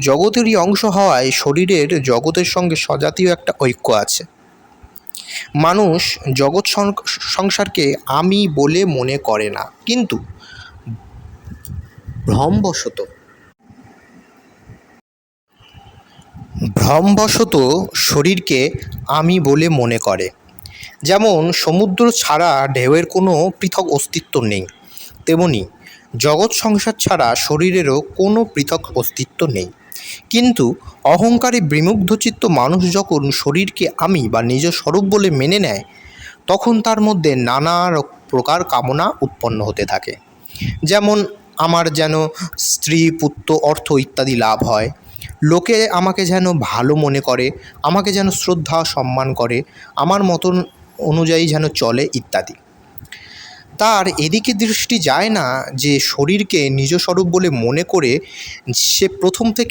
জগতেরই অংশ হওয়ায় শরীরের জগতের সঙ্গে সজাতীয় একটা ঐক্য আছে। মানুষ জগৎ সংসারকে আমি বলে মনে করে না, কিন্তু ভ্রমবশত শরীরকে আমি বলে মনে করে। যেমন সমুদ্র ছাড়া ঢেউয়ের কোনো পৃথক অস্তিত্ব নেই, তেমনি জগৎ সংসার ছাড়া শরীরেরও কোনো পৃথক অস্তিত্ব নেই। কিন্তু অহংকারে বিমুগ্ধচিত্ত মানুষ যখন শরীরকে আমি বা নিজ স্বরূপ বলে মেনে নেয়, তখন তার মধ্যে নানা প্রকার কামনা উৎপন্ন হতে থাকে। যেমন আমার যেন স্ত্রী, পুত্র, অর্থ ইত্যাদি লাভ হয়, লোকে আমাকে যেন ভালো মনে করে, আমাকে যেন শ্রদ্ধা সম্মান করে, আমার মতন অনুযায়ী যেন চলে ইত্যাদি। তার এদিকে দৃষ্টি যায় না যে শরীরকে নিজ স্বরূপ বলে মনে করে সে প্রথম থেকে